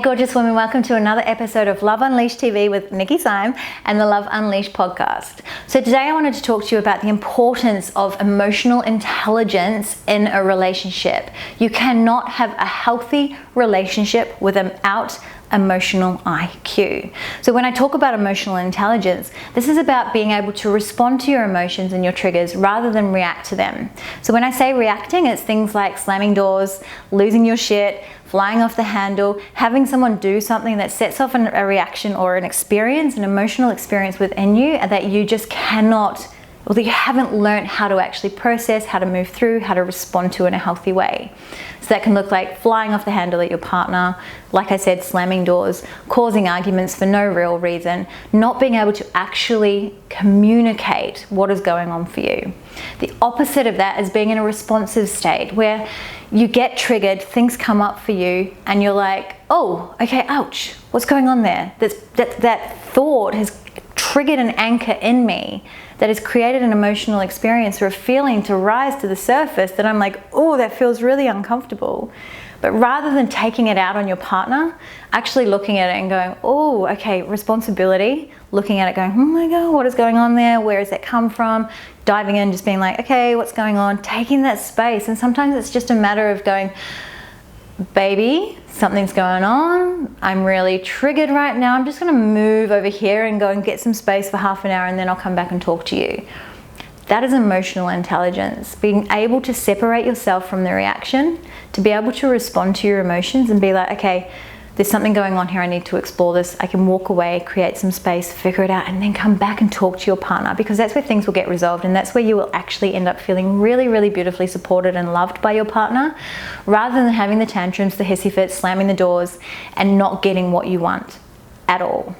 gorgeous women, welcome to another episode of Love Unleashed TV with Nikii and the Love Unleashed podcast. So today I wanted to talk to you about the importance of emotional intelligence in a relationship. You cannot have a healthy relationship without emotional IQ. So when I talk about emotional intelligence, this is about being able to respond to your emotions and your triggers rather than react to them. So when I say reacting, it's things like slamming doors, losing your shit, flying off the handle, having someone do something that sets off a reaction or an experience, an emotional experience within you that you just cannot, or that you haven't learned how to actually process, how to move through, how to respond to in a healthy way. So that can look like flying off the handle at your partner, like I said, slamming doors, causing arguments for no real reason, not being able to actually communicate what is going on for you. The opposite of that is being in a responsive state where you get triggered, things come up for you, and you're like, oh, okay, ouch, what's going on there? That thought has triggered an anchor in me that has created an emotional experience or a feeling to rise to the surface that I'm like, oh, that feels really uncomfortable. But rather than taking it out on your partner, actually looking at it and going, oh, okay, responsibility, looking at it going, oh my God, what is going on there? Where does that come from? Diving in, just being like, okay, what's going on? Taking that space. And sometimes it's just a matter of going, baby, something's going on. I'm really triggered right now. I'm just going to move over here and go and get some space for half an hour, and then I'll come back and talk to you. That is emotional intelligence, being able to separate yourself from the reaction, to be able to respond to your emotions and be like, okay, there's something going on here, I need to explore this. I can walk away, create some space, figure it out, and then come back and talk to your partner, because that's where things will get resolved, and that's where you will actually end up feeling really, really beautifully supported and loved by your partner, rather than having the tantrums, the hissy fits, slamming the doors, and not getting what you want at all.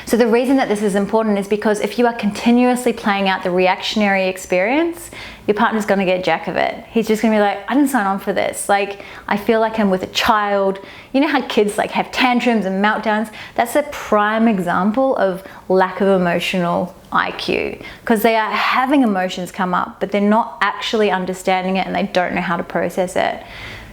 So the reason that this is important is because if you are continuously playing out the reactionary experience, your partner's going to get jack of it. He's just going to be like, I didn't sign on for this. Like, I feel like I'm with a child. You know how kids like have tantrums and meltdowns? That's a prime example of lack of emotional IQ, because they are having emotions come up, but they're not actually understanding it and they don't know how to process it.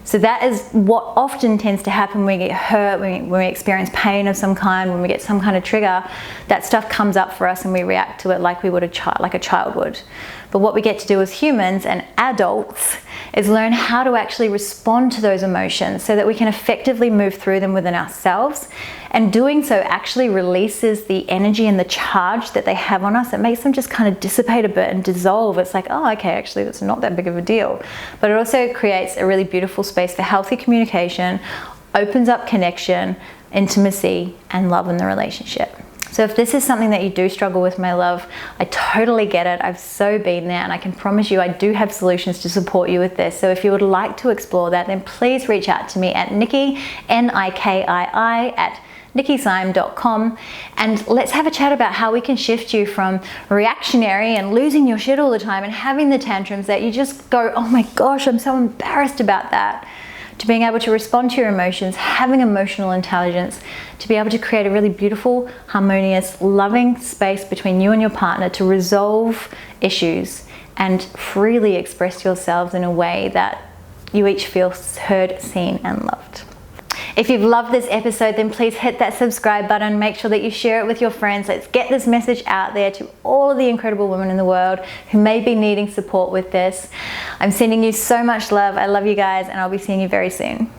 So that is what often tends to happen when we get hurt, when we experience pain of some kind, when we get some kind of trigger. That stuff comes up for us and we react to it like we would like a child would. But what we get to do as humans and adults is learn how to actually respond to those emotions so that we can effectively move through them within ourselves. And doing so actually releases the energy and the charge that they have on us. It makes them just kind of dissipate a bit and dissolve. It's like, oh, okay, actually that's not that big of a deal. But it also creates a really beautiful space for healthy communication, opens up connection, intimacy, and love in the relationship. So if this is something that you do struggle with, my love, I totally get it. I've so been there, and I can promise you I do have solutions to support you with this. So if you would like to explore that, then please reach out to me at Nikii, Nikii, at nikiisime.com, and let's have a chat about how we can shift you from reactionary and losing your shit all the time and having the tantrums that you just go, oh my gosh, I'm so embarrassed about that, to being able to respond to your emotions, having emotional intelligence, to be able to create a really beautiful, harmonious, loving space between you and your partner to resolve issues and freely express yourselves in a way that you each feel heard, seen, and loved. If you've loved this episode, then please hit that subscribe button. Make sure that you share it with your friends. Let's get this message out there to all of the incredible women in the world who may be needing support with this. I'm sending you so much love. I love you guys, and I'll be seeing you very soon.